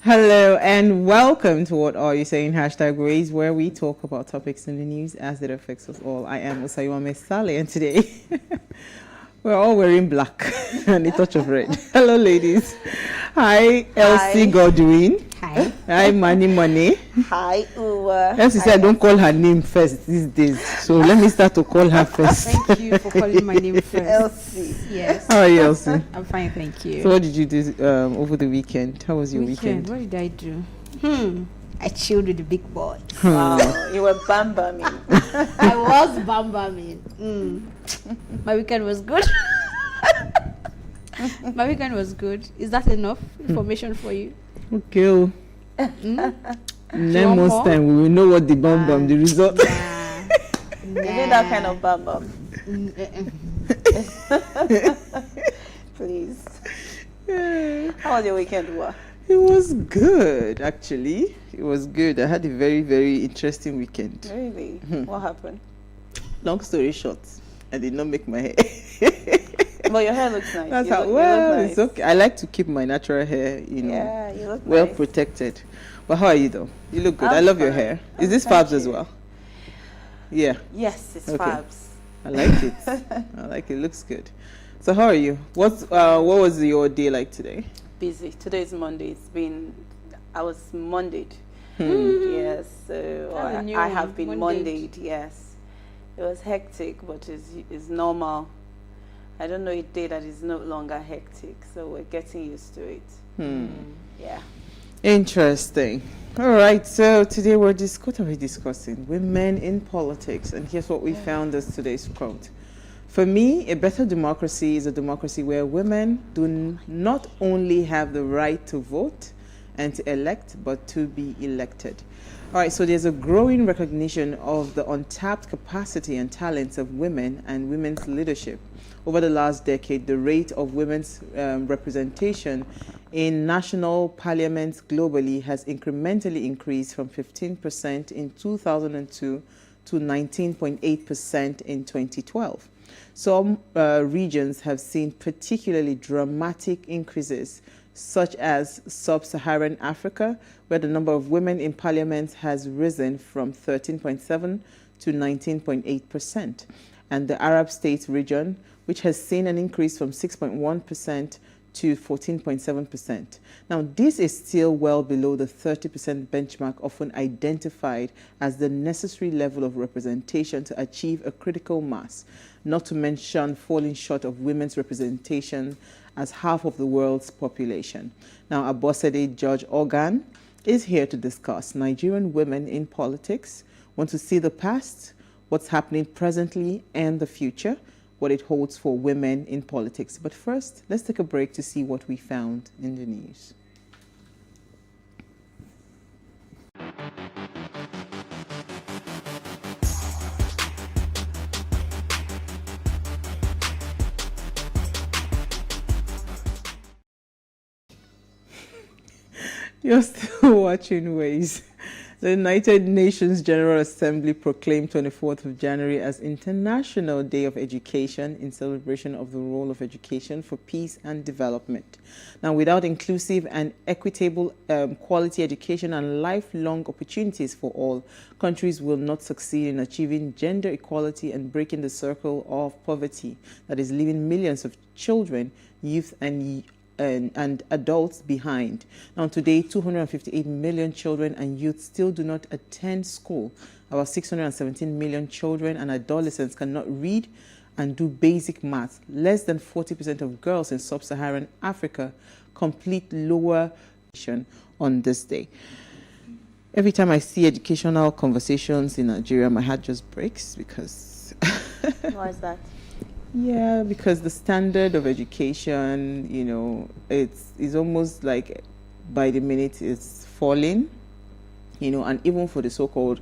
Hello and welcome to What Are You Saying? #Ways, where we talk about topics in the news as it affects us all. I am Osayuame Sale, and today we're all wearing black and a touch of red. Hello, ladies. Hi, Elsie Godwin. Hi. Hi, Money. Hi, Uwa. Elsie said I don't call her name first these days, so let me start to call her first. Thank you for calling my name first. Elsie. Yes. How are you, Elsie? I'm fine, thank you. So what did you do over the weekend? How was your weekend? What did I do? I chilled with the big boys. Wow, you were bam-bamming. I was bam-bamming. My weekend was good. My weekend was good. Is that enough information for you? Okay. Then most time we will know what the the result. You did that kind of bam-bam. Please. How was your weekend, Uwa? It was good, actually. It was good. I had a very, very interesting weekend. Really? What happened? Long story short, I did not make my hair. But your hair looks nice. That's you how, look nice. it's okay. I like to keep my natural hair, Yeah, you look well nice. protected. But how are you, though? You look good. I I'm love your fine. hair. Oh, Is this thank Fabs as you. well? Yeah. Yes, it's Okay. Fabs. I like it. I like it. Looks good. So how are you? What was your day like today? Busy. Today is Monday. I was Mondayed. Yes, so That's a new I one, have been Mondayed. Mondayed, yes. It was hectic, but it's normal. I don't know a day that is no longer hectic, so we're getting used to it. Yeah. Interesting. All right, so today what are we discussing? Women in politics, and here's what we found as today's quote. For me, a better democracy is a democracy where women do not only have the right to vote and to elect, but to be elected. All right, so there's a growing recognition of the untapped capacity and talents of women and women's leadership. Over the last decade, the rate of women's representation in national parliaments globally has incrementally increased from 15% in 2002 to 19.8% in 2012. Some regions have seen particularly dramatic increases, such as Sub-Saharan Africa, where the number of women in parliament has risen from 13.7 to 19.8%, and the Arab states region, which has seen an increase from 6.1% to 14.7%. Now, this is still well below the 30% benchmark often identified as the necessary level of representation to achieve a critical mass, not to mention falling short of women's representation as half of the world's population. Now, Abosede George Organ is here to discuss Nigerian women in politics, want to see the past, what's happening presently, and the future, what it holds for women in politics. But first, let's take a break to see what we found in the news. You're still watching Ways. The United Nations General Assembly proclaimed 24th of January as International Day of Education in celebration of the role of education for peace and development. Now, without inclusive and equitable quality education and lifelong opportunities for all, countries will not succeed in achieving gender equality and breaking the circle of poverty that is leaving millions of children, youth, and adults behind. Now, today, 258 million children and youth still do not attend school. About 617 million children and adolescents cannot read and do basic math. Less than 40% of girls in sub-Saharan Africa complete lower education on this day. Every time I see educational conversations in Nigeria, my heart just breaks because... Why is that? Yeah, because the standard of education, it's almost like by the minute it's falling, and even for the so-called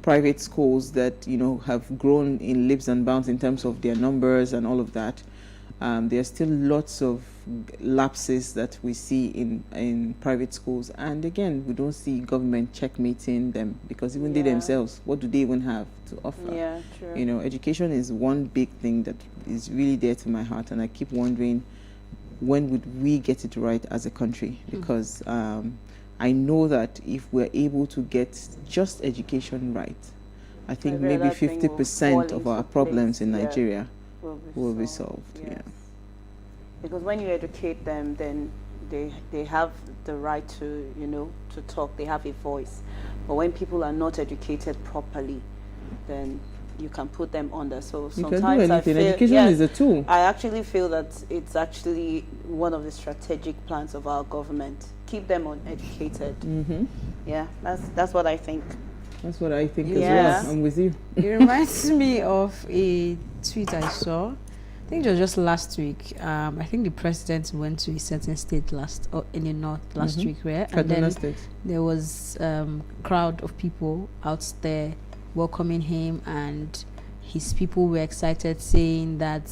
private schools that, have grown in leaps and bounds in terms of their numbers and all of that, there are still lots of lapses that we see in private schools. And again, we don't see government checkmating them because even they themselves, what do they even have to offer? Yeah, true. Education is one big thing that is really dear to my heart, and I keep wondering when would we get it right as a country, because I know that if we're able to get just education right, I think maybe that thing will 50% fall of our into problems in place, yeah, Nigeria will be solved. yes. Yeah. Because when you educate them, then they have the right to, to talk. They have a voice. But when people are not educated properly, then you can put them under. So You sometimes can do anything. I feel, Education yes, is a tool. I actually feel that it's actually one of the strategic plans of our government. Keep them uneducated. Mm-hmm. Yeah, that's what I think. That's what I think as Yeah. well. I'm with you. It reminds me of a tweet I saw. I think it was just last week. I think the president went to a certain state in the north last week, right? And Kaduna then State. there was crowd of people out there welcoming him, and his people were excited, saying that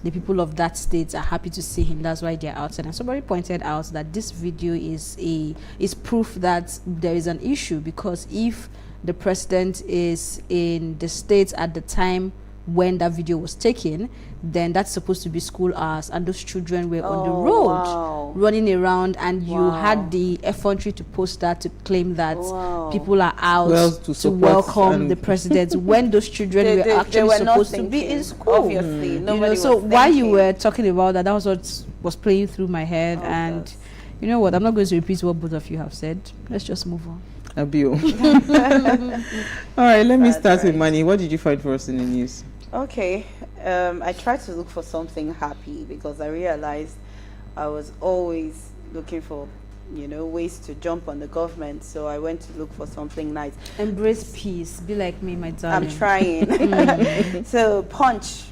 the people of that state are happy to see him. That's why they're outside. And somebody pointed out that this video is proof that there is an issue, because if the president is in the states at the time when that video was taken, then that's supposed to be school hours, and those children were on the road Wow. running around, and you Wow. had the effrontery to post that to claim that Wow. people are out Well, to support welcome and- the president when those children were They actually were not supposed to be thinking, in school. obviously. You Nobody know, was so while you thinking. were talking about that, that was what was playing through my head. Oh, And that's- you know what, I'm not going to repeat what both of you have said. Let's just move on. Abio. All right, let me That's start with right. money. What did you find for us in the news? Okay, I tried to look for something happy because I realized I was always looking for, ways to jump on the government. So I went to look for something nice. Embrace peace. Be like me, my darling. I'm trying. So Punch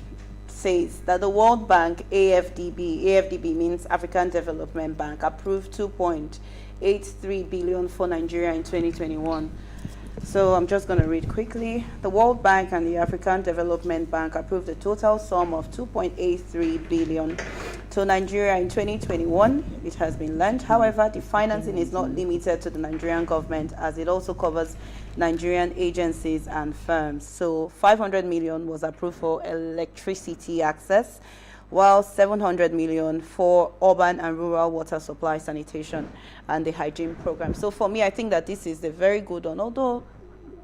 says that the World Bank AFDB means African Development Bank, approved 2.83 billion for Nigeria in 2021. So I'm just going to read quickly. The World Bank and the African Development Bank approved a total sum of 2.83 billion to Nigeria in 2021. It has been learned. However, the financing is not limited to the Nigerian government, as it also covers Nigerian agencies and firms. So 500 million was approved for electricity access, while 700 million for urban and rural water supply, sanitation, and the hygiene program. So for me, I think that this is a very good one, although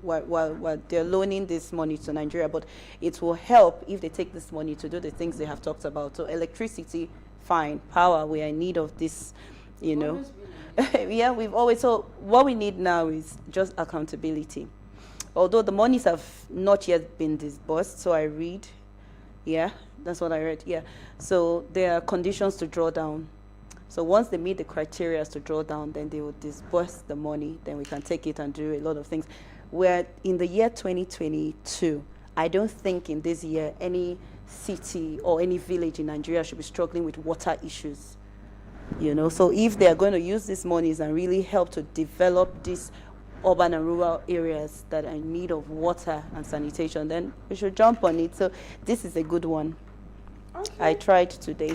while they're loaning this money to Nigeria, but it will help if they take this money to do the things they have talked about. So electricity, fine. Power, we are in need of this, Yeah, we've always, so what we need now is just accountability. Although the monies have not yet been disbursed, so I read, yeah, that's what I read, yeah. So there are conditions to draw down. So once they meet the criteria to draw down, then they will disburse the money, then we can take it and do a lot of things. Where in the year 2022, I don't think in this year any city or any village in Nigeria should be struggling with water issues. So if they are going to use these monies and really help to develop these urban and rural areas that are in need of water and sanitation, then we should jump on it. So this is a good one. Okay. I tried today.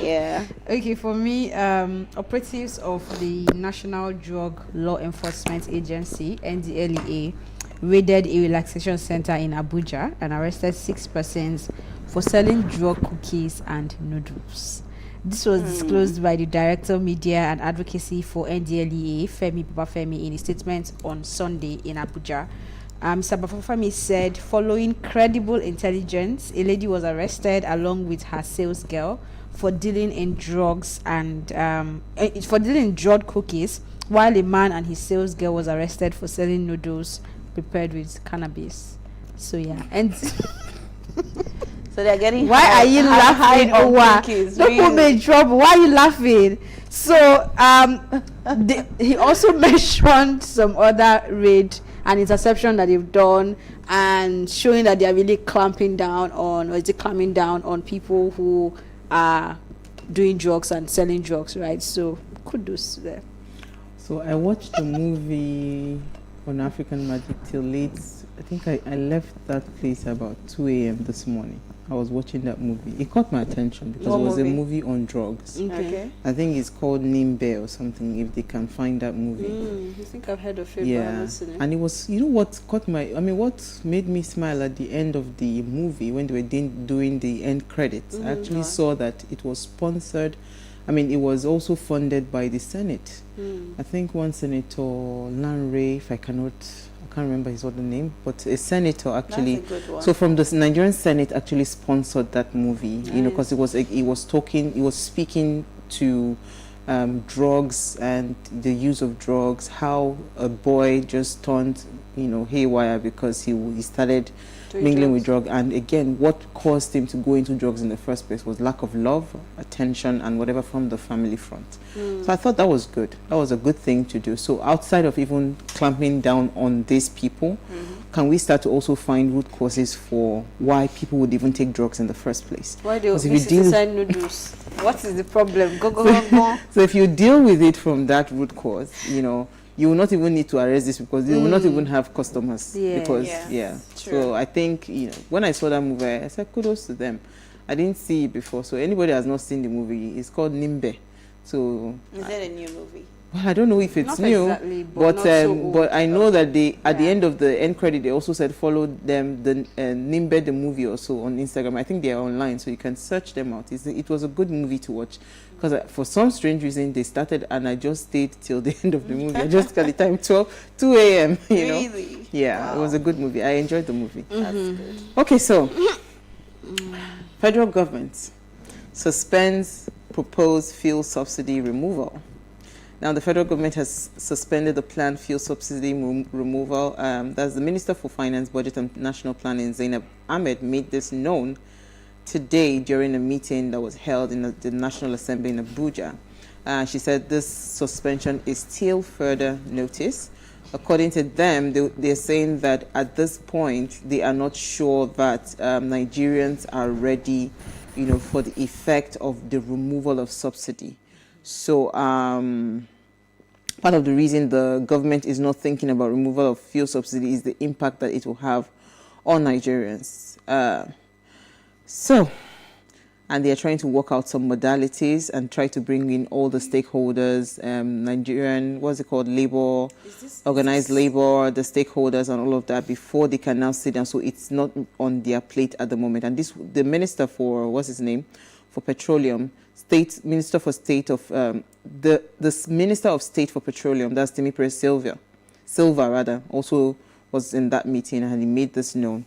Yeah. Okay, for me, operatives of the National Drug Law Enforcement Agency, NDLEA, raided a relaxation center in Abuja and arrested 6 persons for selling drug cookies and noodles. This was disclosed by the Director of Media and Advocacy for NDLEA, Femi Babafemi, in a statement on Sunday in Abuja. Mr. Babafemi said, following credible intelligence, a lady was arrested along with her sales girl for dealing in drugs and for dealing in drug cookies, while a man and his sales girl was arrested for selling noodles prepared with cannabis. So yeah, and so they're getting why are you laughing? on Owa? cookies, Don't put me in trouble. Why are you laughing? So he also mentioned some other raid and interception that they've done, and showing that they are really clamping down on people who are doing drugs and selling drugs, right? So kudos there. So I watched the movie on African Magic till late. I think I left that place about 2 a.m. this morning. I was watching that movie. It caught my attention because What it was movie? a movie on drugs. Okay. I think it's called Nimbe or something, if they can find that movie. I think I've heard of it, but I Yeah, haven't seen it. and it was, what made me smile at the end of the movie when they were doing the end credits. I actually saw that it was sponsored I mean, it was also funded by the Senate. I think one senator, Lanre, if I can't remember his other name, but a senator actually. That's a good one. So from the Nigerian Senate actually sponsored that movie, you know, because it was speaking to drugs and the use of drugs, how a boy just turned, you know, haywire because he started mingling with drugs. And again, what caused him to go into drugs in the first place was lack of love, attention, and whatever from the family front. So I thought that was good. That was a good thing to do. So outside of even clamping down on these people, can we start to also find root causes for why people would even take drugs in the first place? Why do you noodles? What is the problem? Go. So if you deal with it from that root cause, you know, you will not even need to arrest this because they will not even have customers. Because so I think, you know, when I saw that movie, I said kudos to them. I didn't see it before, so anybody has not seen the movie, it's called Nimbe. So is that a new movie? Well, I don't know if it's not new, exactly, but I know that they at the end of the end credit they also said follow them the Nimbe the movie also on Instagram. I think they are online, so you can search them out. It was a good movie to watch because for some strange reason they started and I just stayed till the end of the movie. I just got the time 2 a.m. You know, Really? yeah, wow. It was a good movie. I enjoyed the movie. That's good. Okay, so federal government suspends proposed fuel subsidy removal. Now, the federal government has suspended the planned fuel subsidy removal. That's the Minister for Finance, Budget and National Planning, Zainab Ahmed, made this known today during a meeting that was held in the National Assembly in Abuja. She said this suspension is till further notice. According to them, they're saying that at this point, they are not sure that Nigerians are ready, you know, for the effect of the removal of subsidy. So part of the reason the government is not thinking about removal of fuel subsidy is the impact that it will have on Nigerians. And they're trying to work out some modalities and try to bring in all the stakeholders, Nigerian, what's it called, labor, organized labor, the stakeholders and all of that before they can now sit down. So it's not on their plate at the moment. And the minister for, what's his name, for petroleum, Minister of State for Petroleum, that's Timipre Silva, also was in that meeting and he made this known.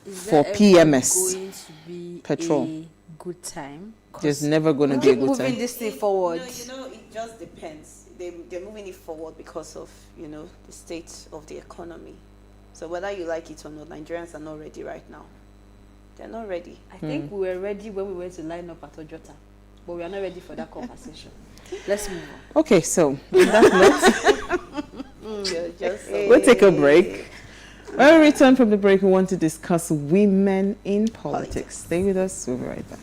For PMS, going to be petrol. A good time? There's never going to be a good time. Moving this thing forward. You know, it just depends. They're moving it forward because of, you know, the state of the economy. So whether you like it or not, Nigerians are not ready right now. They're not ready. I think we were ready when we went to line up at Ojota, but we are not ready for that conversation. Let's move on. Okay, so on that note, we'll take a break. When we return from the break, we want to discuss women in politics. Stay with us. We'll be right back.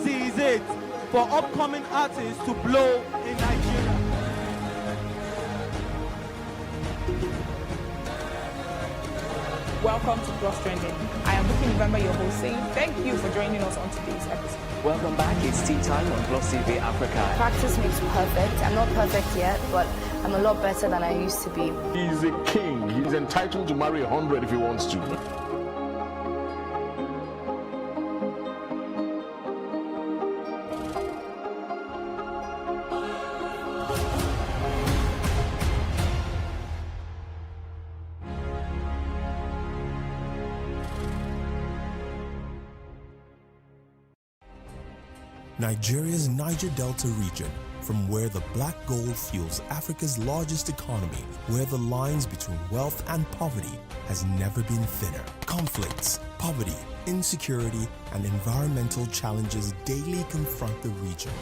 Is it for upcoming artists to blow in Nigeria? Welcome to Plus Trending. I am Bookie November, your host, saying thank you for joining us on today's episode. Welcome back. It's tea time on PlusTvAfrica. Practice makes perfect. I'm not perfect yet, but I'm a lot better than I used to be. He's a king. He's entitled to marry 100 if he wants to. Nigeria's Niger Delta region, from where the black gold fuels Africa's largest economy, where the lines between wealth and poverty has never been thinner. Conflicts, poverty, insecurity, and environmental challenges daily confront the region.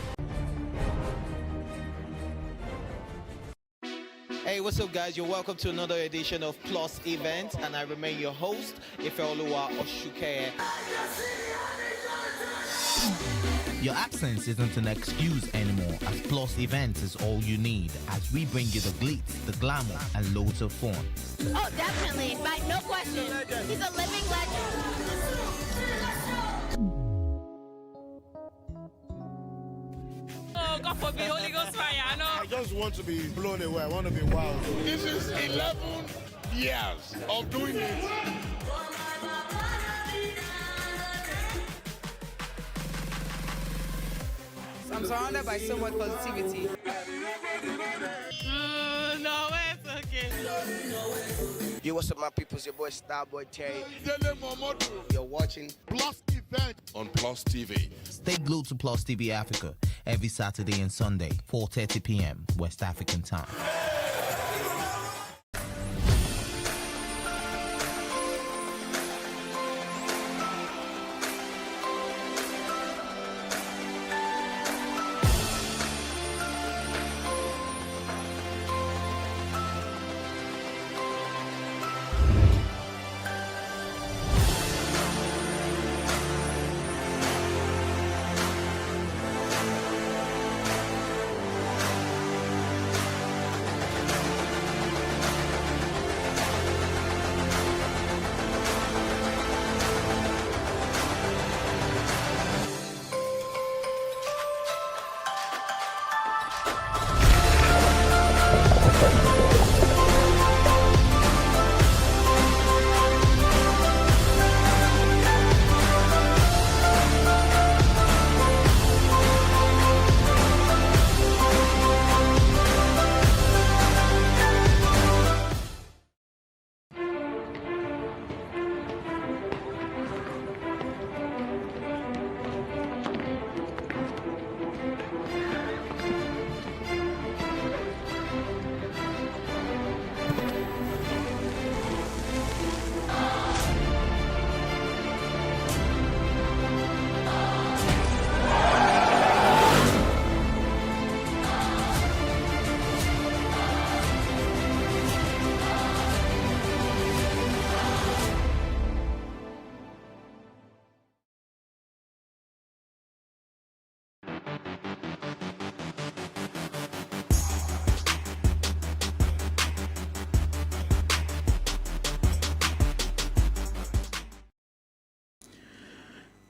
Hey, what's up, guys? You're welcome to another edition of Plus Event, and I remain your host, Ifeoluwa Oshuke. Your absence isn't an excuse anymore, as Plus Events is all you need, as we bring you the glitz, the glamour, and loads of fun. Oh, definitely. Like, no question. He's a living legend. God forbid, Holy Ghost fire, I know. I just want to be blown away. I want to be wild. This is 11 years of doing it. I'm surrounded by so much positivity. No, it's okay. Yo, what's up, my people? It's your boy Starboy Terry. You're watching Plus Event on Plus TV. Stay glued to Plus TV Africa every Saturday and Sunday, 4:30 p.m. West African time.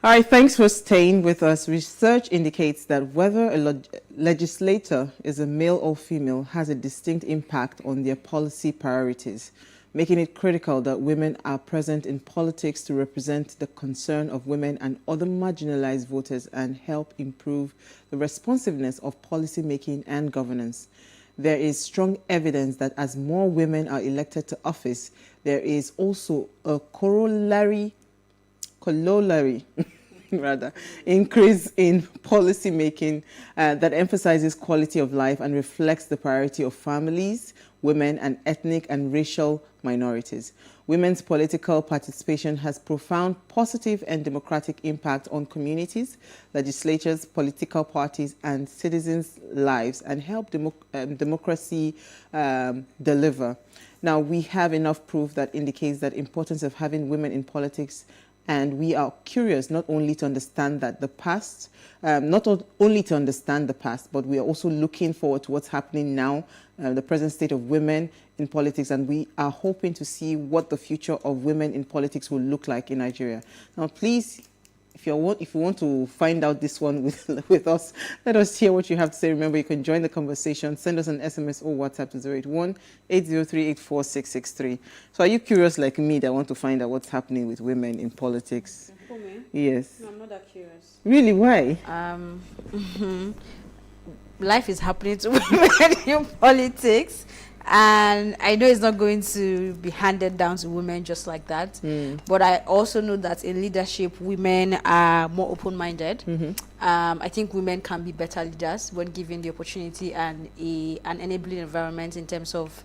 All right, thanks for staying with us. Research indicates that whether a legislator is a male or female has a distinct impact on their policy priorities, making it critical that women are present in politics to represent the concern of women and other marginalized voters and help improve the responsiveness of policy making and governance. There is strong evidence that as more women are elected to office, there is also a corollary increase in policy making that emphasizes quality of life and reflects the priority of families, women, and ethnic and racial minorities. Women's political participation has profound positive and democratic impact on communities, legislatures, political parties, and citizens' lives, and help democracy deliver. Now, we have enough proof that indicates the importance of having women in politics. And we are curious not only to understand that the past, not only to understand the past, but we are also looking forward to what's happening now, the present state of women in politics, and we are hoping to see what the future of women in politics will look like in Nigeria. Now, please, if you want to find out this one with us, let us hear what you have to say. Remember, you can join the conversation. Send us an SMS or WhatsApp to 081-803-84663. So are you curious like me that want to find out what's happening with women in politics? For me? Yes. No, I'm not that curious. Really? Why? Life is happening to women in politics. And I know it's not going to be handed down to women just like that. But I also know that in leadership, women are more open-minded. I think women can be better leaders when given the opportunity and an enabling environment in terms of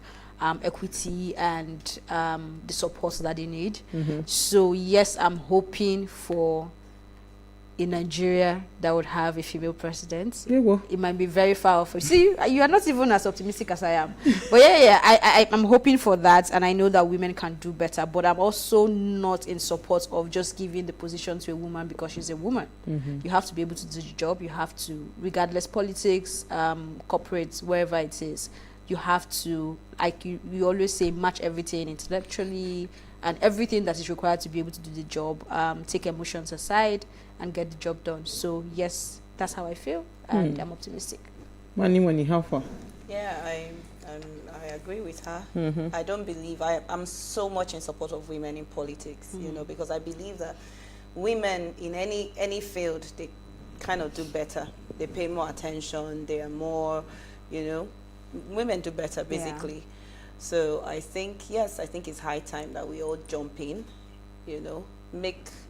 equity and the support that they need. So yes, I'm hoping for a Nigeria that would have a female president. Yeah, well. It might be very far off. See, you are not even as optimistic as I am. But I'm hoping for that, and I know that women can do better. But I'm also not in support of just giving the position to a woman because she's a woman. You have to be able to do the job. You have to, regardless politics, corporates, wherever it is, you have to, like you always say, match everything intellectually and everything that is required to be able to do the job, take emotions aside and get the job done. So yes, that's how I feel, and I'm optimistic. Money, how far? Yeah, I agree with her. Mhm. I don't believe I'm so much in support of women in politics, you know, because I believe that women in any field, they kind of do better. They pay more attention. They are more, you know, women do better basically. So I think, yes, I think it's high time that we all jump in, you know,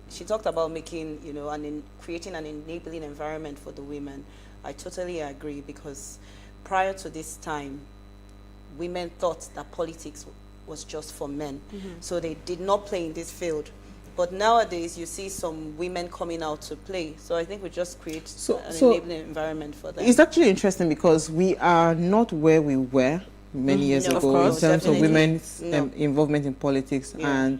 she talked about making, you know, creating an enabling environment for the women. I totally agree, because prior to this time, women thought that politics was just for men. So they did not play in this field. But nowadays, you see some women coming out to play. So I think we just create an enabling environment for them. It's actually interesting because we are not where we were many years No, of ago course, in terms definitely. of women's No. involvement in politics. Yeah. And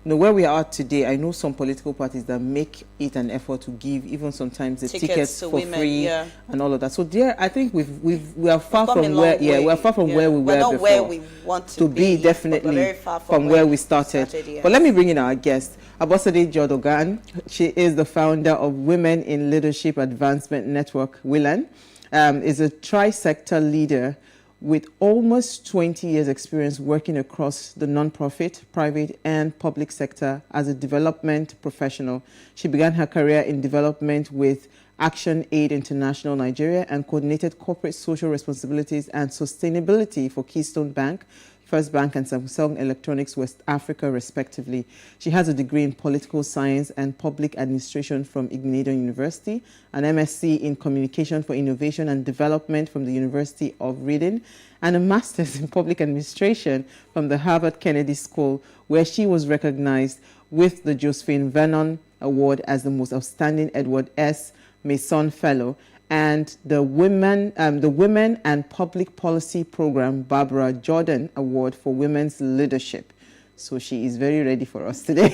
you know, where we are today, I know some political parties that make it an effort to give even sometimes the tickets to for women, free yeah. and all of that. So there, I think we are far come a from long where way. we are far from Yeah. where we We're were not before. where we want to be, but definitely we're very far from where we started. yes. But let me bring in our guest, Abosede Jodogan. She is the founder of Women in Leadership Advancement Network, WILAN. Is a tri-sector leader with almost 20 years experience working across the non-profit, private and public sector as a development professional. She began her career in development with Action Aid International Nigeria and coordinated corporate social responsibilities and sustainability for Keystone Bank, First Bank and Samsung Electronics West Africa, respectively. She has a degree in political science and public administration from Ignatian University, an MSc in communication for innovation and development from the University of Reading, and a master's in public administration from the Harvard Kennedy School, where she was recognized with the Josephine Vernon Award as the most outstanding Edward S. Mason Fellow, and the Women and Public Policy Program Barbara Jordan Award for Women's Leadership. So she is very ready for us today.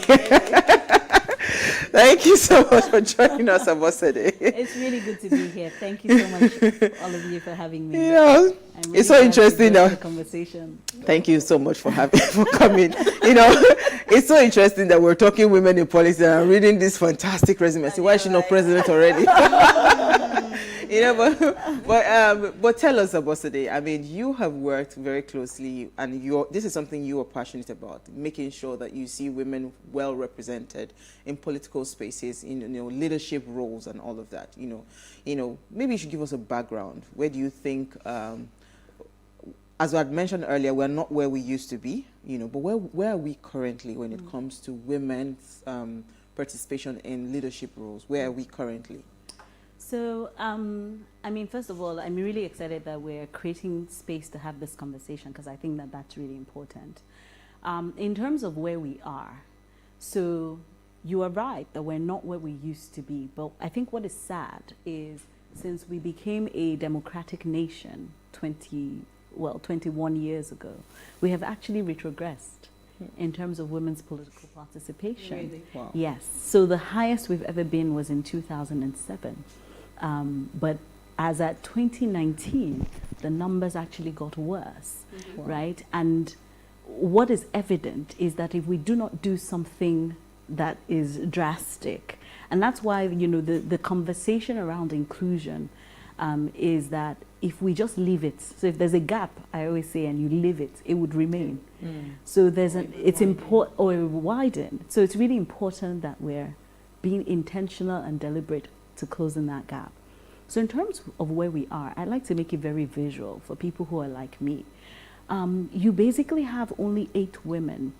Thank you so much for joining us, Abosede. It's really good to be here. Thank you so much, all of you, for having me. You know, really it's so interesting the that conversation. Thank you so much for coming. You know, it's so interesting that we're talking women in politics and I'm reading this fantastic resume. I say, why is she not president already? You know, but tell us, Abosede. I mean, you have worked very closely, and this is something you are passionate about, making sure that you see women well represented in political spaces, in leadership roles, and all of that. You know, maybe you should give us a background. Where do you think? As I had mentioned earlier, we're not where we used to be. But where are we currently when it comes to women's participation in leadership roles? Where are we currently? So, I mean, first of all, I'm really excited that we're creating space to have this conversation, because I think that that's really important. In terms of where we are, so you are right that we're not where we used to be, but I think what is sad is since we became a democratic nation 21 years ago, we have actually retrogressed in terms of women's political participation. Really? Wow. Yes. So the highest we've ever been was in 2007. But as at 2019, the numbers actually got worse, right? And what is evident is that if we do not do something that is drastic, and that's why, the conversation around inclusion is that if we just leave it, so if there's a gap, I always say, and you leave it, it would remain. So it's important, or it will widen. So it's really important that we're being intentional and deliberate to closing that gap. So in terms of where we are, I'd like to make it very visual for people who are like me. You basically have only 8 women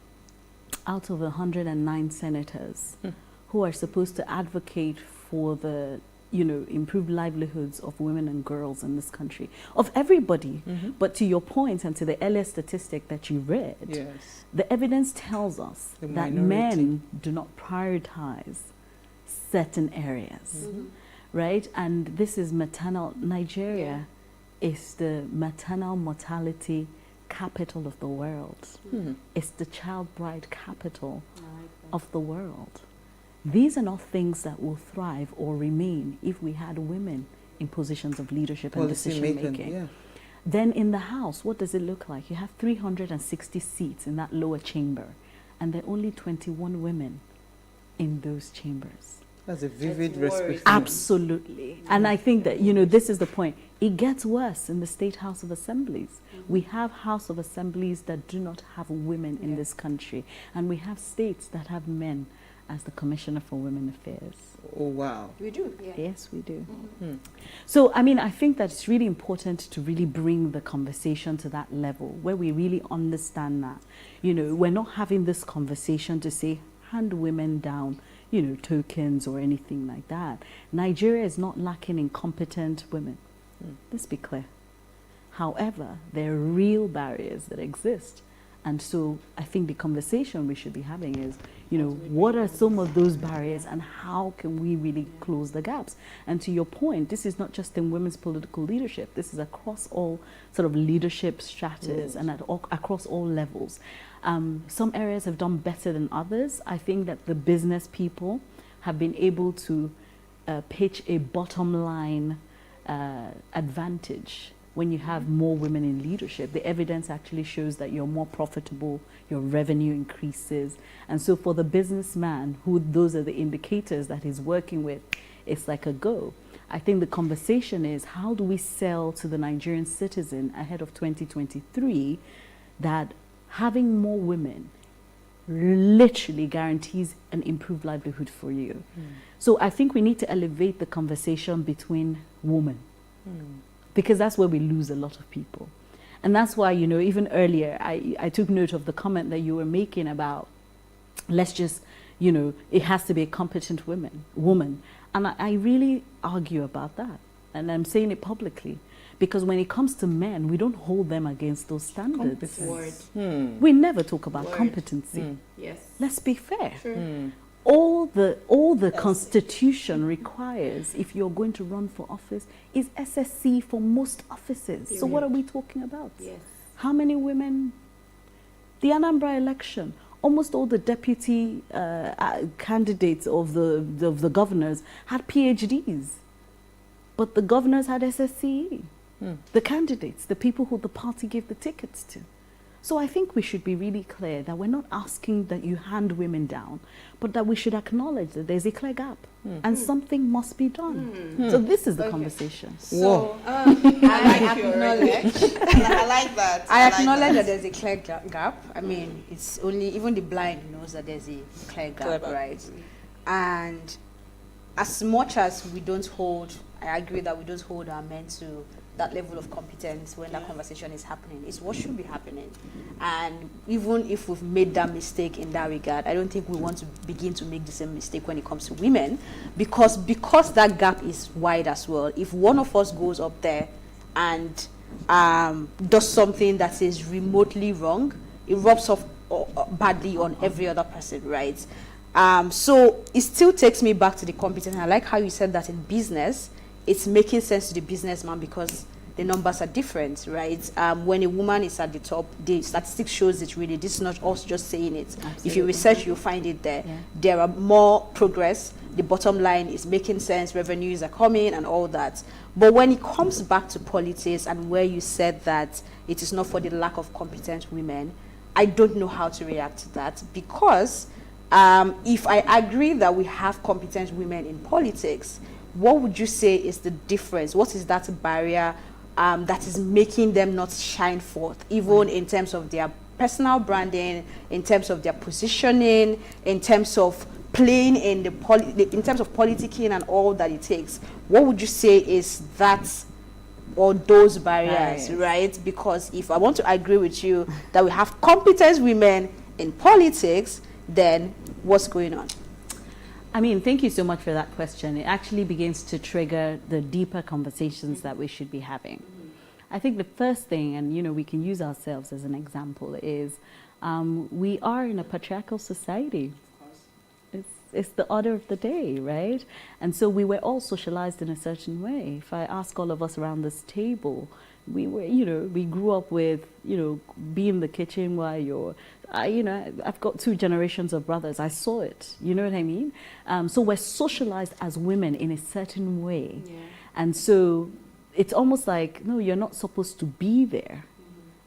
out of 109 senators who are supposed to advocate for the improved livelihoods of women and girls in this country, of everybody. But to your point and to the earlier statistic that you read, yes, the evidence tells us that men do not prioritize certain areas, right? And this is maternal. Nigeria is the maternal mortality capital of the world. It's the child bride capital of the world. These are not things that will thrive or remain if we had women in positions of leadership and decision making. Yeah. Then in the House, what does it look like? You have 360 seats in that lower chamber, and there are only 21 women in those chambers. That's a vivid response. Absolutely. And I think that, you know, this is the point. It gets worse in the State House of Assemblies. We have House of Assemblies that do not have women in this country. And we have states that have men as the Commissioner for Women Affairs. Oh, wow. We do, yeah. Yes, we do. So, I mean, I think that it's really important to really bring the conversation to that level where we really understand that, you know, we're not having this conversation to say, hand women down, you know, tokens or anything like that. Nigeria is not lacking in competent women. Let's be clear. However, there are real barriers that exist. And so I think the conversation we should be having is, you know, what are some of those barriers and how can we really close the gaps? And to your point, this is not just in women's political leadership. This is across all sort of leadership stratas and across all levels. Some areas have done better than others. I think that the business people have been able to pitch a bottom line advantage. When you have more women in leadership, the evidence actually shows that you're more profitable, your revenue increases. And so for the businessman, who those are the indicators that he's working with, it's like a go. I think the conversation is, how do we sell to the Nigerian citizen ahead of 2023 that having more women literally guarantees an improved livelihood for you? So I think we need to elevate the conversation between women. Because that's where we lose a lot of people. And that's why, you know, even earlier, I took note of the comment that you were making about, let's just, you know, it has to be a competent woman. And I really argue about that. And I'm saying it publicly. Because when it comes to men, we don't hold them against those standards. We never talk about competency. Yes. Let's be fair. All the Constitution requires, if you're going to run for office, is SSC for most offices. So what are we talking about? Yes. How many women? The Anambra election, almost all the deputy candidates of the governors had PhDs, but the governors had SSCE. The candidates, the people who the party gave the tickets to. So I think we should be really clear that we're not asking that you hand women down, but that we should acknowledge that there's a clear gap and something must be done. So this is the conversation. So I acknowledge. I like that. I acknowledge that there's a clear gap. I mean, it's only, even the blind knows that there's a clear gap, right? And as much as we don't hold, I agree that we don't hold our men to that level of competence when that conversation is happening. It's what should be happening. And even if we've made that mistake in that regard, I don't think we want to begin to make the same mistake when it comes to women, because that gap is wide as well. If one of us goes up there and does something that is remotely wrong, it rubs off badly on every other person, right? So it still takes me back to the competence. I like how you said that in business, it's making sense to the businessman because the numbers are different, right? When a woman is at the top, the statistics shows it really. This is not us just saying it. Absolutely. If you research, you'll find it there. Yeah. There are more progress. The bottom line is making sense. Revenues are coming and all that. But when it comes back to politics and where you said that it is not for the lack of competent women, I don't know how to react to that because if I agree that we have competent women in politics, what would you say is the difference? What is that barrier that is making them not shine forth, even in terms of their personal branding, in terms of their positioning, in terms of playing in in terms of politicking and all that it takes? What would you say is that or those barriers, right? Because if I want to agree with you that we have competent women in politics, then what's going on? I mean, thank you so much for that question. It actually begins to trigger the deeper conversations that we should be having. I think the first thing, and you know, we can use ourselves as an example, is we are in a patriarchal society. It's the order of the day, right? And so we were all socialized in a certain way. If I ask all of us around this table, we were, you know, we grew up with, you know, be in the kitchen while you're, you know, I've got 2 generations of brothers. I saw it. You know what I mean? So we're socialized as women in a certain way. Yeah. And so it's almost like, no, you're not supposed to be there.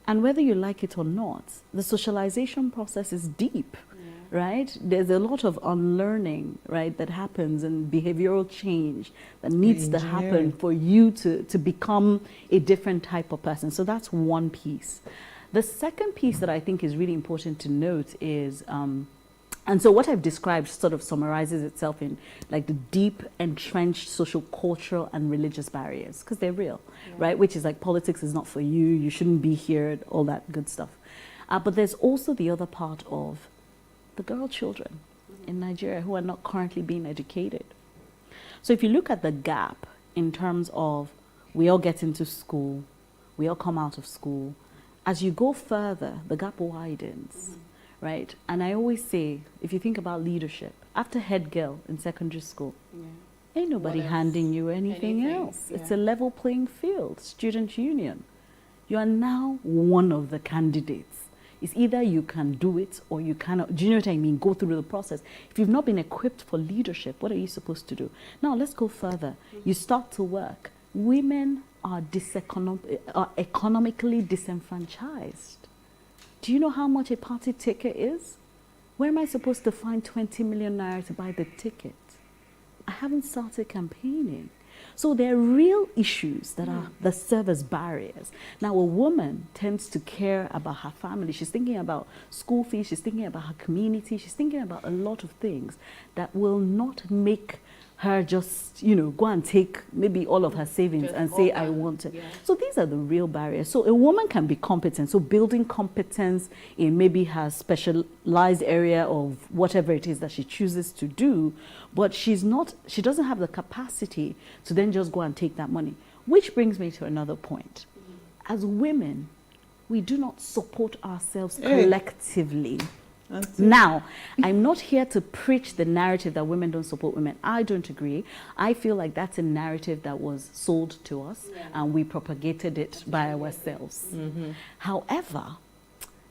And whether you like it or not, the socialization process is deep. right? There's a lot of unlearning, right, that happens, and behavioral change that needs to happen for you to become a different type of person. So that's one piece. The second piece that I think is really important to note is, and so what I've described sort of summarizes itself in like the deep, entrenched social, cultural, and religious barriers, because they're real, right? Which is like politics is not for you, you shouldn't be here, all that good stuff. But there's also the other part of the girl children in Nigeria who are not currently being educated. So if you look at the gap in terms of we all get into school, we all come out of school, as you go further, the gap widens, right? And I always say, if you think about leadership, after head girl in secondary school, ain't nobody handing you anything else. It's a level playing field, student union. You are now one of the candidates. It's either you can do it or you cannot. Do you know what I mean? Go through the process. If you've not been equipped for leadership, what are you supposed to do? Now, let's go further. You start to work. Women are economically disenfranchised. Do you know how much a party ticket is? Where am I supposed to find 20 million naira to buy the ticket? I haven't started campaigning. So there are real issues that serve as barriers. Now, a woman tends to care about her family. She's thinking about school fees. She's thinking about her community. She's thinking about a lot of things that will not make her just, you know, go and take maybe all of her savings and say, I want it. So these are the real barriers. So a woman can be competent. So building competence in maybe her specialized area of whatever it is that she chooses to do, but she doesn't have the capacity to then just go and take that money. Which brings me to another point. As women, we do not support ourselves collectively. Now, I'm not here to preach the narrative that women don't support women. I don't agree. I feel like that's a narrative that was sold to us and we propagated it by ourselves. However,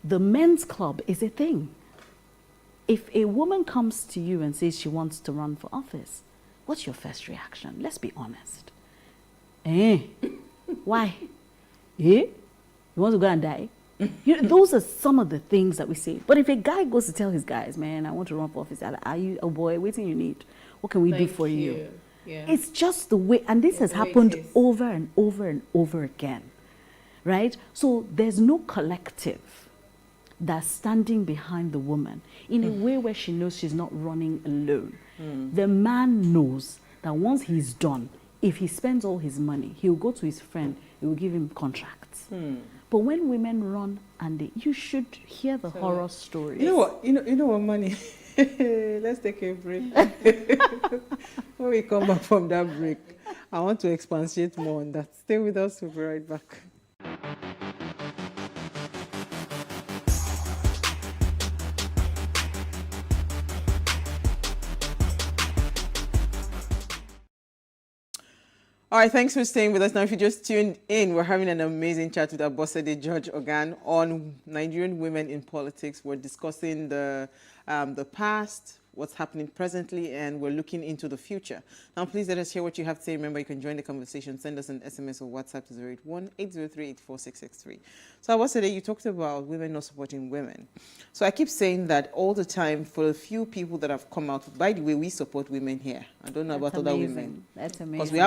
the men's club is a thing. If a woman comes to you and says she wants to run for office, what's your first reaction? Let's be honest. Why? You want to go and die? You know, those are some of the things that we say. But if a guy goes to tell his guys, man, I want to run for office, are you a boy? What do you need? What can we do for you? It's just the way, and this has happened over and over and over again, right? So there's no collective that's standing behind the woman in a way where she knows she's not running alone. The man knows that once he's done, if he spends all his money, he'll go to his friend, he will give him contracts. But when women run and you should hear the horror stories. You know what? You know what, money? Let's take a break. When we come back from that break, I want to expatiate more on that. Stay with us. We'll be right back. All right, thanks for staying with us. Now, if you just tuned in, we're having an amazing chat with Abosede George Ogan on Nigerian women in politics. We're discussing the past, what's happening presently, and we're looking into the future. Now, please let us hear what you have to say. Remember, you can join the conversation. Send us an SMS or WhatsApp to 081-803-84663. So, Abosede, you talked about women not supporting women. So, I keep saying that all the time for a few people that have come out. By the way, we support women here. I don't know about other women. That's amazing. Because we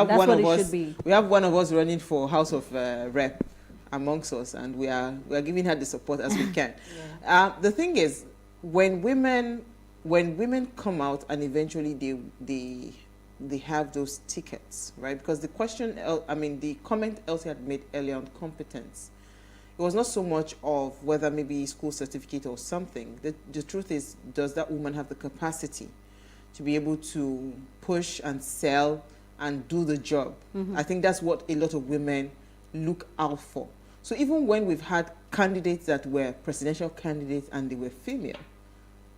have one of us running for House of Rep amongst us, and we are giving her the support as we can. The thing is, when women come out and eventually they have those tickets, right? Because the question, the comment Elsie had made earlier on competence, it was not so much of whether maybe school certificate or something. The truth is, does that woman have the capacity to be able to push and sell and do the job? I think that's what a lot of women look out for. So even when we've had candidates that were presidential candidates and they were female,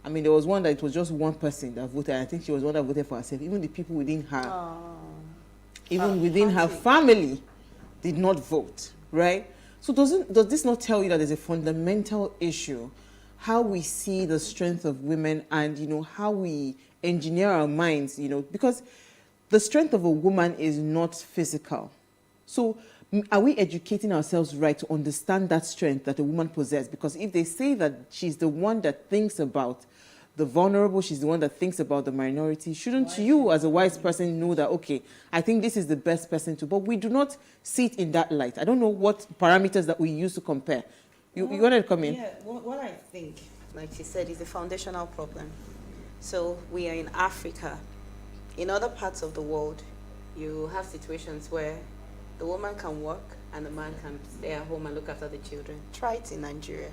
I mean, there was one that it was just one person that voted. I think she was one that voted for herself. Even the people within her, within her family, did not vote, right? So does this not tell you that there's a fundamental issue, how we see the strength of women and, you know, how we engineer our minds, you know, because the strength of a woman is not physical. So are we educating ourselves right to understand that strength that a woman possesses? Because if they say that she's the one that thinks about the vulnerable. She's the one that thinks about the minority. Shouldn't you, as a wise person, know that, okay, I think this is the best person to, but we do not see it in that light. I don't know what parameters that we use to compare. You wanted to come in? Yeah, what I think, like she said, is a foundational problem. So we are in Africa. In other parts of the world, you have situations where the woman can work and the man can stay at home and look after the children. Try it in Nigeria.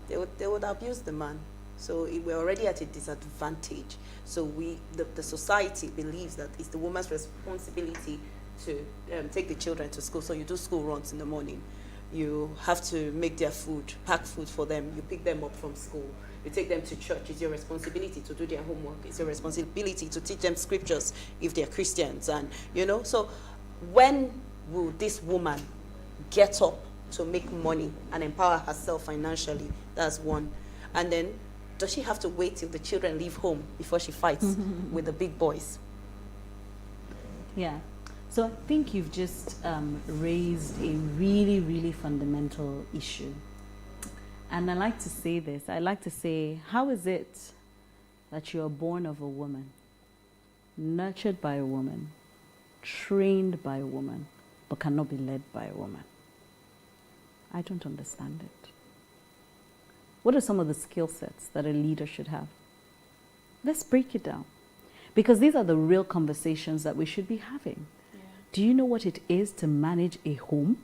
They would abuse the man. So we're already at a disadvantage. So the society believes that it's the woman's responsibility to take the children to school. So you do school runs in the morning. You have to make their food, pack food for them. You pick them up from school. You take them to church. It's your responsibility to do their homework. It's your responsibility to teach them scriptures if they're Christians. And, so when will this woman get up to make money and empower herself financially? That's one. And then, does she have to wait till the children leave home before she fights with the big boys? Yeah. So I think you've just raised a really, really fundamental issue. And I like to say this. I like to say, how is it that you are born of a woman, nurtured by a woman, trained by a woman, but cannot be led by a woman? I don't understand it. What are some of the skill sets that a leader should have? Let's break it down. Because these are the real conversations that we should be having. Yeah. Do you know what it is to manage a home?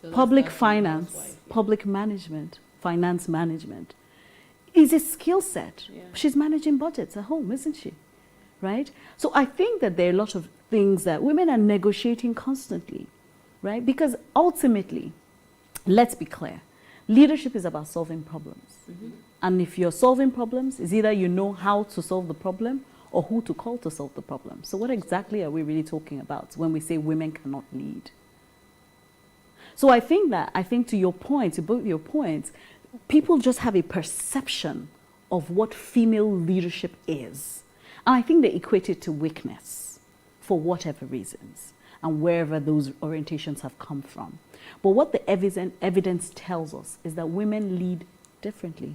So public finance, public management, finance management is a skill set. Yeah. She's managing budgets at home, isn't she? Right? So I think that there are a lot of things that women are negotiating constantly, right? Because ultimately, let's be clear, leadership is about solving problems. And if you're solving problems, it's either you know how to solve the problem or who to call to solve the problem. So what exactly are we really talking about when we say women cannot lead? So I think to your point, to both your points, people just have a perception of what female leadership is. And I think they equate it to weakness for whatever reasons and wherever those orientations have come from. But what the evidence tells us is that women lead differently.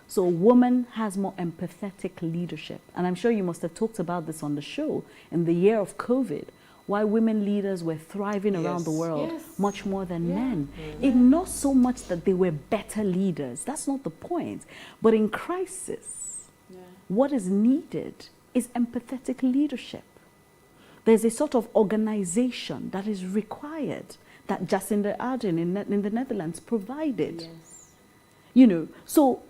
So a woman has more empathetic leadership. And I'm sure you must have talked about this on the show in the year of COVID, why women leaders were thriving around the world much more than men. It's not so much that they were better leaders. That's not the point. But in crisis, what is needed is empathetic leadership. There's a sort of organization that is required that Jacinda Ardern in the Netherlands provided. So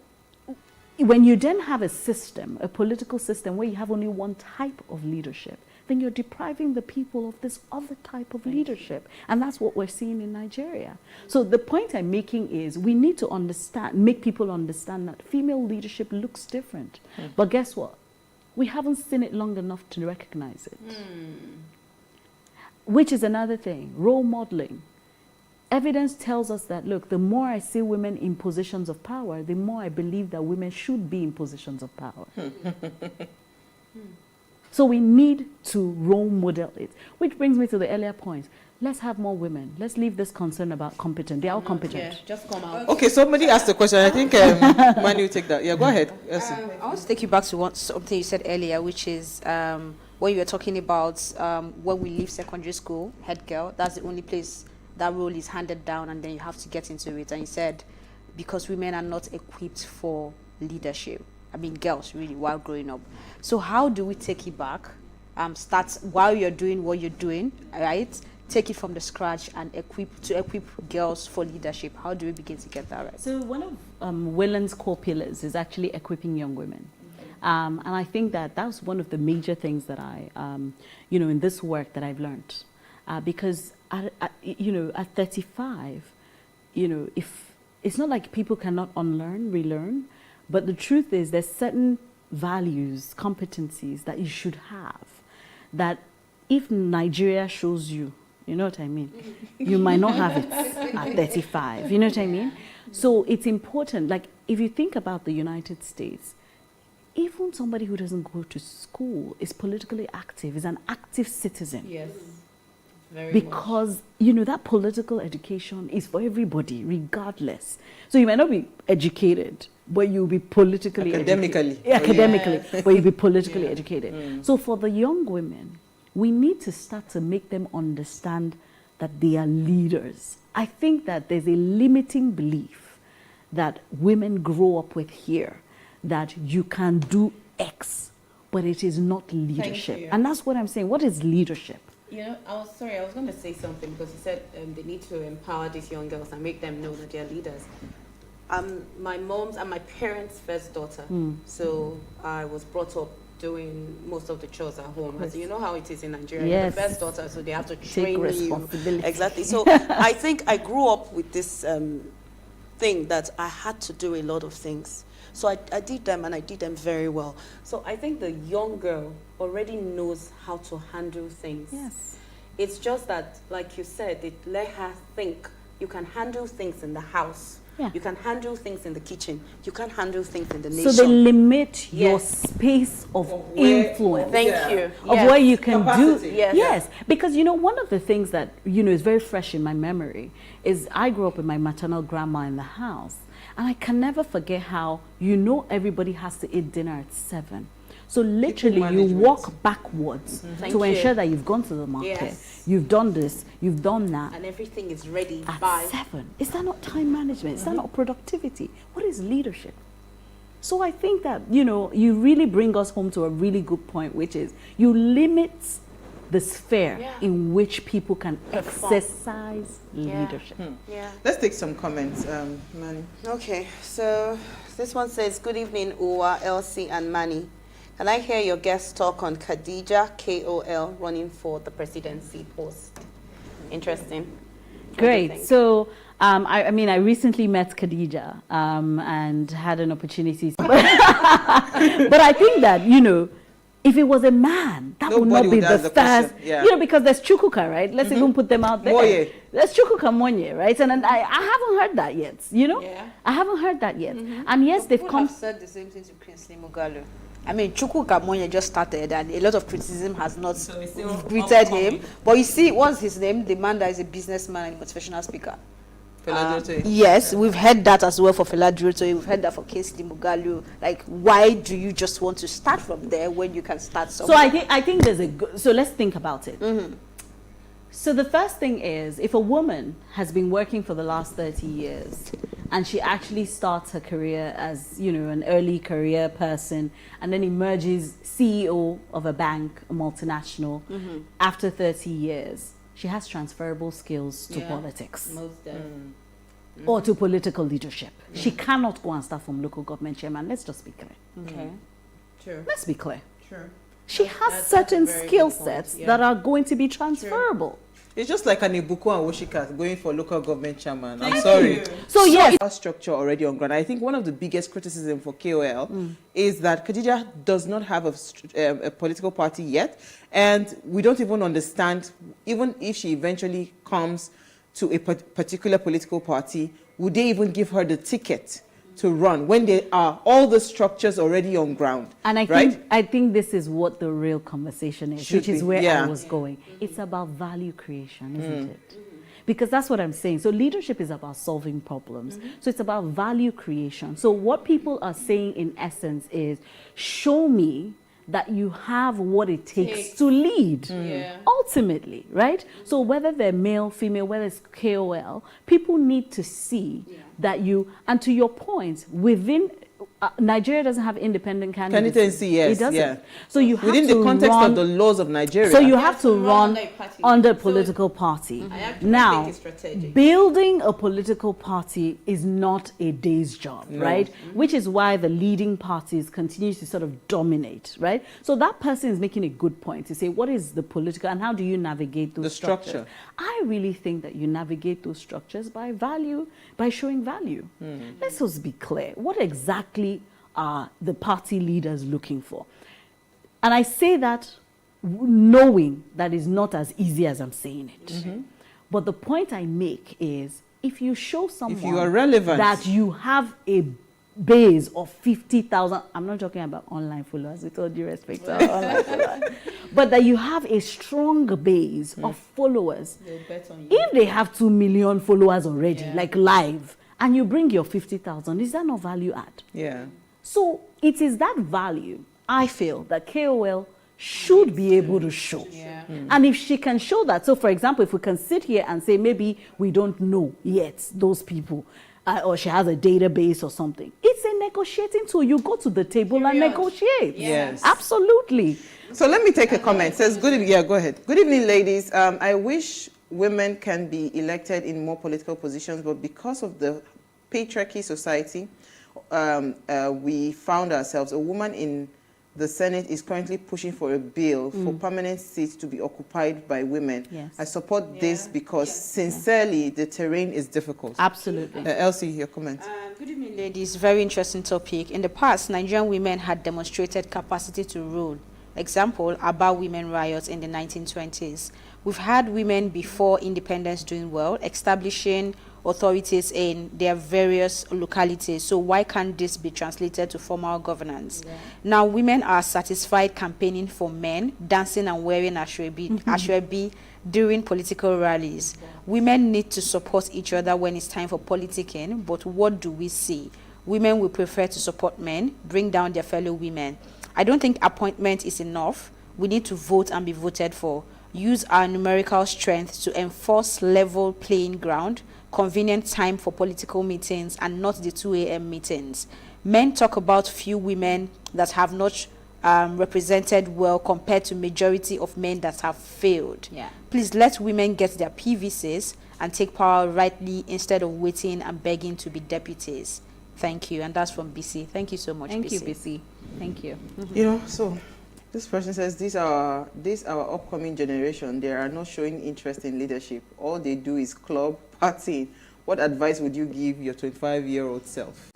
when you then have a system, a political system where you have only one type of leadership, then you're depriving the people of this other type of leadership. And that's what we're seeing in Nigeria. So the point I'm making is we need to make people understand that female leadership looks different. But guess what? We haven't seen it long enough to recognize it. Which is another thing, role modeling. Evidence tells us that, look, the more I see women in positions of power, the more I believe that women should be in positions of power. So we need to role model it. Which brings me to the earlier point. Let's have more women. Let's leave this concern about competent. They are all competent. Yeah, just come out. Okay, somebody asked a question. I think Manu, take that. Yeah, go ahead. I want to take you back to something you said earlier, which is when you were talking about when we leave secondary school, head girl, that's the only place that role is handed down and then you have to get into it. And you said, because women are not equipped for leadership. I mean, girls, really, while growing up. So how do we take it back? Start while you're doing what you're doing, right? Take it from the scratch and equip girls for leadership. How do we begin to get that right? So one of Willen's core pillars is actually equipping young women. And I think that that's one of the major things that I, in this work that I've learned. Because, at 35, if it's not like people cannot unlearn, relearn, but the truth is there's certain values, competencies that you should have that if Nigeria shows you, you know what I mean? You might not have it at 35, you know what I mean? So it's important, like if you think about the United States, even somebody who doesn't go to school is politically active, is an active citizen. Yes. because you know that political education is for everybody regardless. So you might not be educated, but you'll be politically academically but you'll be politically educated. So for the young women, we need to start to make them understand that they are leaders. I think that there's a limiting belief that women grow up with here, that you can do X, but it is not leadership. And that's what I'm saying. What is leadership? You know, I was going to say something because you said they need to empower these young girls and make them know that they're leaders. My mom's and my parents' first daughter, so I was brought up doing most of the chores at home. As you know how it is in Nigeria, you're the first daughter, so they have to train you. Exactly. So I think I grew up with this thing that I had to do a lot of things. So I did them, and I did them very well. So I think the young girl already knows how to handle things. Yes. It's just that, like you said, it let her think you can handle things in the house. Yeah. You can handle things in the kitchen. You can't handle things in the nation. So they limit your space of influence. Thank you. Of where you can Capacity. do. Yes. Because, you know, one of the things that, you know, is very fresh in my memory is I grew up with my maternal grandma in the house. And I can never forget how, you know, everybody has to eat dinner at 7. So literally you walk backwards to ensure that you've gone to the market, you've done this, you've done that. And everything is ready at by 7. Is that not time management? Is that not productivity? What is leadership? So I think that, you know, you really bring us home to a really good point, which is you limit the sphere in which people can exercise leadership. Let's take some comments, Manny. Okay, so this one says, good evening, Uwa, Elsie, and Manny. Can I hear your guest talk on Khadija, KOL, running for the presidency post? Interesting. Great. So, I mean, I recently met Khadija and had an opportunity. But I think that, you know, if it was a man, that would not be the first, you know, because there's Chukuka, right? Let's even put them out there. Moye. There's Chukuka Monye, right? And I haven't heard that yet, you know? I haven't heard that yet. And yes, they've come. Have said the same thing to Kingsley Moghalu. I mean, Chukuka Monye just started, and a lot of criticism has not greeted him. But you see, what's his name? The man that is a businessman and motivational speaker. Yes, we've heard that as well for Fela Durotoye. We've heard that for Kingsley Moghalu. Like, why do you just want to start from there when you can start somewhere? So I think there's a good, so let's think about it. So the first thing is, if a woman has been working for the last 30 years and she actually starts her career as, you know, an early career person and then emerges CEO of a bank, a multinational, after 30 years, she has transferable skills to politics. Most definitely. Or to political leadership. She cannot go and start from local government chairman. Let's just be clear. Okay. Sure. Let's be clear. Sure. She has certain skill sets that are going to be transferable. It's just like an Ibuku and Woshika going for local government chairman. I'm sorry. So yes, structure already on ground. I think one of the biggest criticism for KOL is that Khadija does not have a political party yet, and we don't even understand, even if she eventually comes to a particular political party, would they even give her the ticket to run when there are all the structures already on ground? And I think this is what the real conversation is, which is where I was going. It's about value creation, isn't it? Because that's what I'm saying. So leadership is about solving problems. So it's about value creation. So what people are saying in essence is, show me that you have what it takes to lead, ultimately, right? So whether they're male, female, whether it's KOL, people need to see that you, and to your point, within, Nigeria doesn't have independent candidates. Candidacy, yes. It doesn't. So you have within to the context run, of the laws of Nigeria. So you have to run under a political party. Now, building a political party is not a day's job, right? Which is why the leading parties continue to sort of dominate, right? So that person is making a good point to say, what is the political and how do you navigate those structures? I really think that you navigate those structures by value, by showing value. Let's just be clear. What exactly are the party leaders looking for? And I say that knowing that it's not as easy as I'm saying it. But the point I make is, if you show someone if you are relevant, that you have a base of 50,000, I'm not talking about online followers with all due respect to our online followers, but that you have a strong base of followers. They'll bet on you. If they have 2 million followers already, like live, and you bring your 50,000, is that not value add? Yeah. So it is that value, I feel, that KOL should be able to show. Yeah. And if she can show that, so for example, if we can sit here and say maybe we don't know yet those people, or she has a database or something, it's a negotiating tool. You go to the table and negotiate. Yes. Absolutely. So let me take a comment. It says, good evening. Yeah, go ahead. Good evening, ladies. I wish women can be elected in more political positions, but because of the patriarchy society, we found ourselves, a woman in the Senate is currently pushing for a bill for permanent seats to be occupied by women. Yes. I support this because sincerely, the terrain is difficult. Absolutely. Elsie, your comment. Good evening, ladies. Very interesting topic. In the past, Nigerian women had demonstrated capacity to rule. Example, Aba women riots in the 1920s. We've had women before independence doing well, establishing authorities in their various localities. So why can't this be translated to formal governance? Yeah. Now women are satisfied campaigning for men, dancing and wearing ashwebi during political rallies. Yeah. Women need to support each other when it's time for politicking, but what do we see? Women will prefer to support men, bring down their fellow women. I don't think appointment is enough. We need to vote and be voted for. Use our numerical strength to enforce level playing ground, convenient time for political meetings, and not the 2 a.m. meetings. Men talk about few women that have not represented well compared to majority of men that have failed. Yeah. Please let women get their PVCs and take power rightly instead of waiting and begging to be deputies. Thank you. And that's from BC. Thank you so much, Thank BC. you, BC. Thank you. You know, so this person says, this our upcoming generation, they are not showing interest in leadership. All they do is club, partying. What advice would you give your 25-year-old self?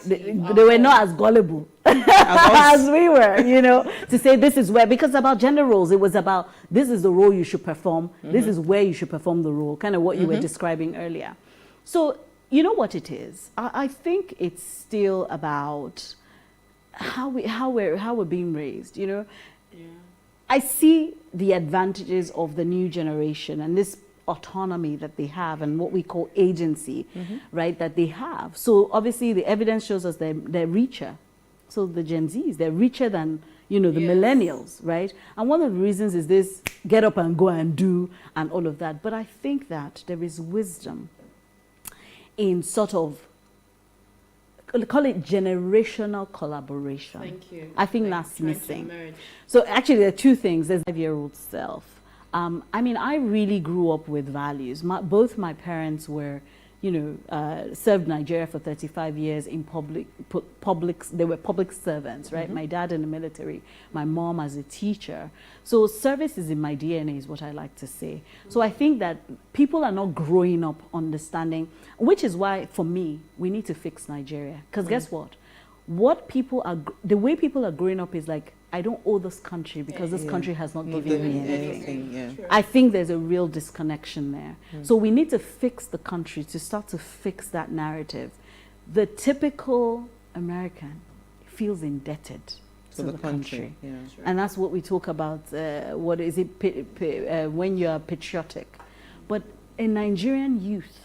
They were not as gullible as we were, you know, to say this is where, because about gender roles, it was about this is the role you should perform, this is where you should perform the role, kind of what you were describing earlier. So, you know what it is? I think it's still about how we're being raised, you know. Yeah. I see the advantages of the new generation and this autonomy that they have and what we call agency, right, that they have. So obviously the evidence shows us they're richer. So the Gen Zs, they're richer than, you know, the millennials, right? And one of the reasons is this get up and go and do and all of that. But I think that there is wisdom in sort of, call it generational collaboration. Thank you. I think that's missing. So actually there are two things. There's 5-year-old self. I mean, I really grew up with values. Both my parents were, you know, served Nigeria for 35 years in they were public servants, right? My dad in the military, my mom as a teacher. So service is in my DNA is what I like to say. So I think that people are not growing up understanding, which is why for me, we need to fix Nigeria. Because guess what? The way people are growing up is like, I don't owe this country because this country has not given me anything. I think there's a real disconnection there. So we need to fix the country to start to fix that narrative. The typical American feels indebted to the country. Yeah. And that's what we talk about, what is it, when you're patriotic. But a Nigerian youth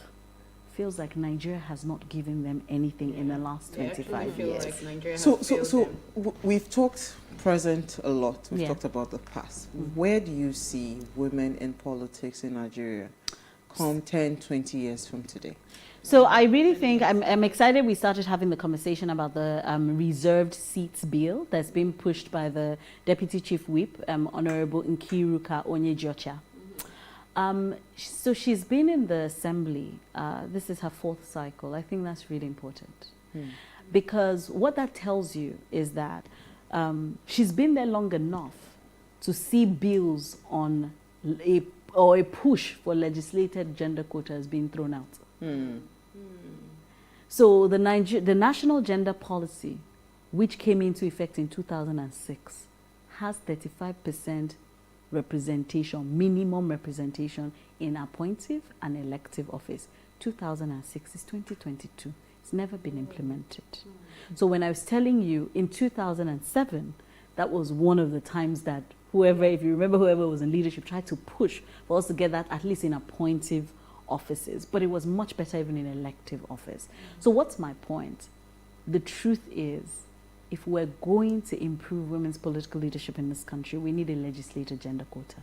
feels like Nigeria has not given them anything in the last 25 years. So we've talked present a lot. We've talked about the past. Where do you see women in politics in Nigeria come 10, 20 years from today? So I really think, I'm excited we started having the conversation about the reserved seats bill that's been pushed by the Deputy Chief Whip, Honorable Nkiruka Onyejocha. So she's been in the assembly. This is her 4th cycle. I think that's really important. Because what that tells you is that she's been there long enough to see bills on a push for legislated gender quotas being thrown out. So the National Gender Policy, which came into effect in 2006, has 35% representation, minimum representation in appointive and elective office. 2006 is 2022. It's never been implemented. So when I was telling you in 2007, that was one of the times that whoever, if you remember, whoever was in leadership tried to push for us to get that at least in appointive offices, but it was much better even in elective office. So what's my point? The truth is, if we're going to improve women's political leadership in this country, we need a legislative gender quota.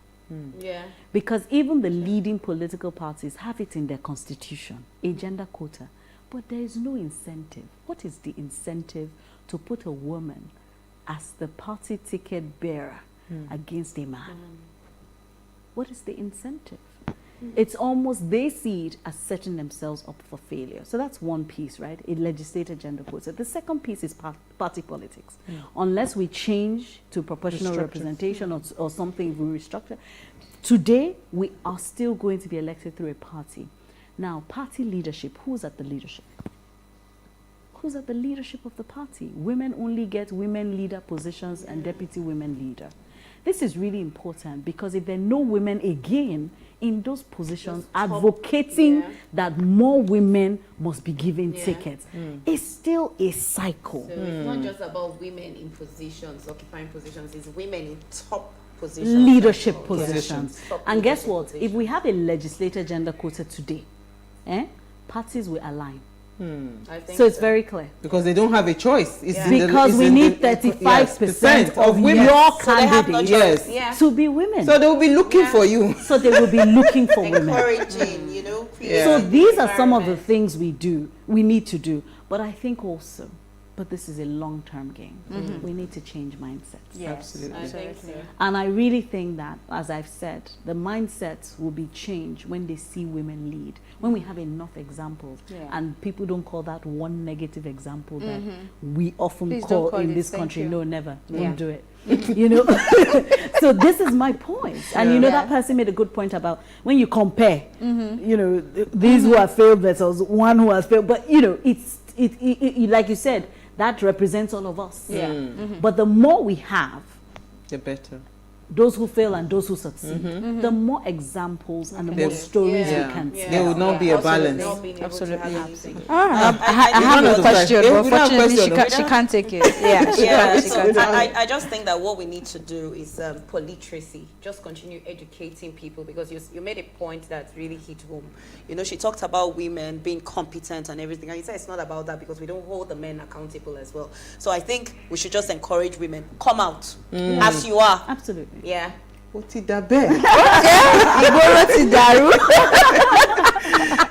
Yeah. Because even the leading political parties have it in their constitution, a gender quota. But there is no incentive. What is the incentive to put a woman as the party ticket bearer against a man? What is the incentive? It's almost, they see it as setting themselves up for failure. So that's one piece, right? A legislative gender quota. The second piece is party politics. Unless we change to proportional representation or something, we restructure. Today, we are still going to be elected through a party. Now, party leadership, who's at the leadership? Who's at the leadership of the party? Women only get women leader positions and deputy women leader. This is really important because if there are no women again in those positions advocating that more women must be given tickets, it's still a cycle. So it's not just about women in positions, occupying positions, it's women in top positions. Leadership positions. And guess what? If we have a legislative gender quota today, parties will align. I think so it's very clear. Because they don't have a choice. Because we need 35% of women, your candidates to be women. So they will be looking for you. So they will be looking for women. Encouraging, you know. So these are some of the things we need to do. But I think also, but this is a long-term game. We need to change mindsets. Yes, absolutely. I think so. And I really think that, as I've said, the mindsets will be changed when they see women lead. When we have enough examples, and people don't call that one negative example that we often call in this country. No, never. Won't do it. You know. So this is my point. And you know, that person made a good point about when you compare, you know, these who have failed versus one who has failed. But you know, it's like you said, that represents all of us. But the more we have, the better. Those who fail and those who succeed, the more examples and the more stories we can tell. There will not be a balance. Absolutely. I have a question, but unfortunately she can't take it. I just think that what we need to do is politeracy. Just continue educating people, because you made a point that really hit home. You know, she talked about women being competent and everything, and you said it's not about that because we don't hold the men accountable as well. So I think we should just encourage women, come out as you are. Absolutely. Yeah.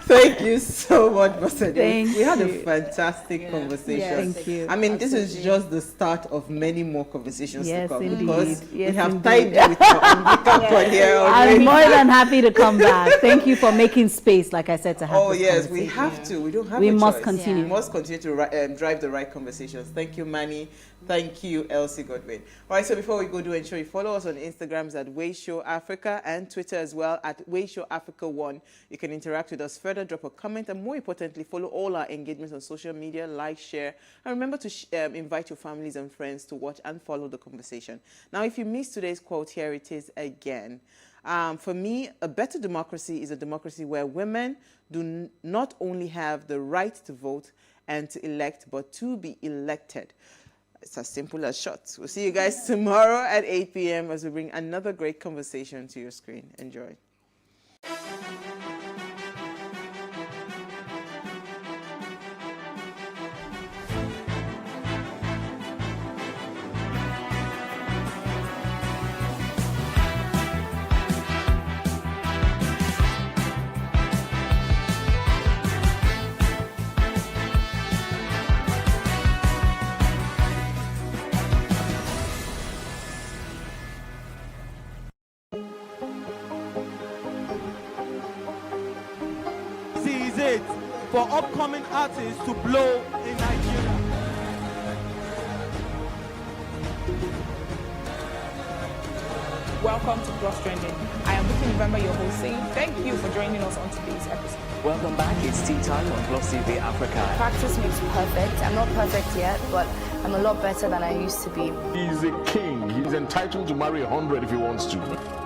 Thank you so much, Bossede. Thank we had you. a fantastic conversation. Thank you. I mean, this is just the start of many more conversations to come, because we have indeed. tied you with Nikakwa here already. I'm more than happy to come back. Thank you for making space, like I said, to have this yes, we conversation. have to. We don't have We a must choice. continue. We must continue to drive the right conversations. Thank you, Manny. Thank you, Elsie Godwin. All right, so before we go, do ensure you follow us on Instagrams at WayShowAfrica and Twitter as well at WayShowAfrica1. You can interact with us further, drop a comment, and more importantly, follow all our engagements on social media, like, share, and remember to invite your families and friends to watch and follow the conversation. Now, if you missed today's quote, here it is again. For me, a better democracy is a democracy where women do not only have the right to vote and to elect, but to be elected. It's as simple as short. We'll see you guys tomorrow at 8 p.m. as we bring another great conversation to your screen. Enjoy. Is it for upcoming artists to blow in Nigeria? Welcome to Plus Trending. I am Vicky November, your host, saying thank you for joining us on today's episode. Welcome back. It's tea time on PlusTvAfrica. Practice makes perfect. I'm not perfect yet, but I'm a lot better than I used to be. He's a king. He's entitled to marry 100 if he wants to.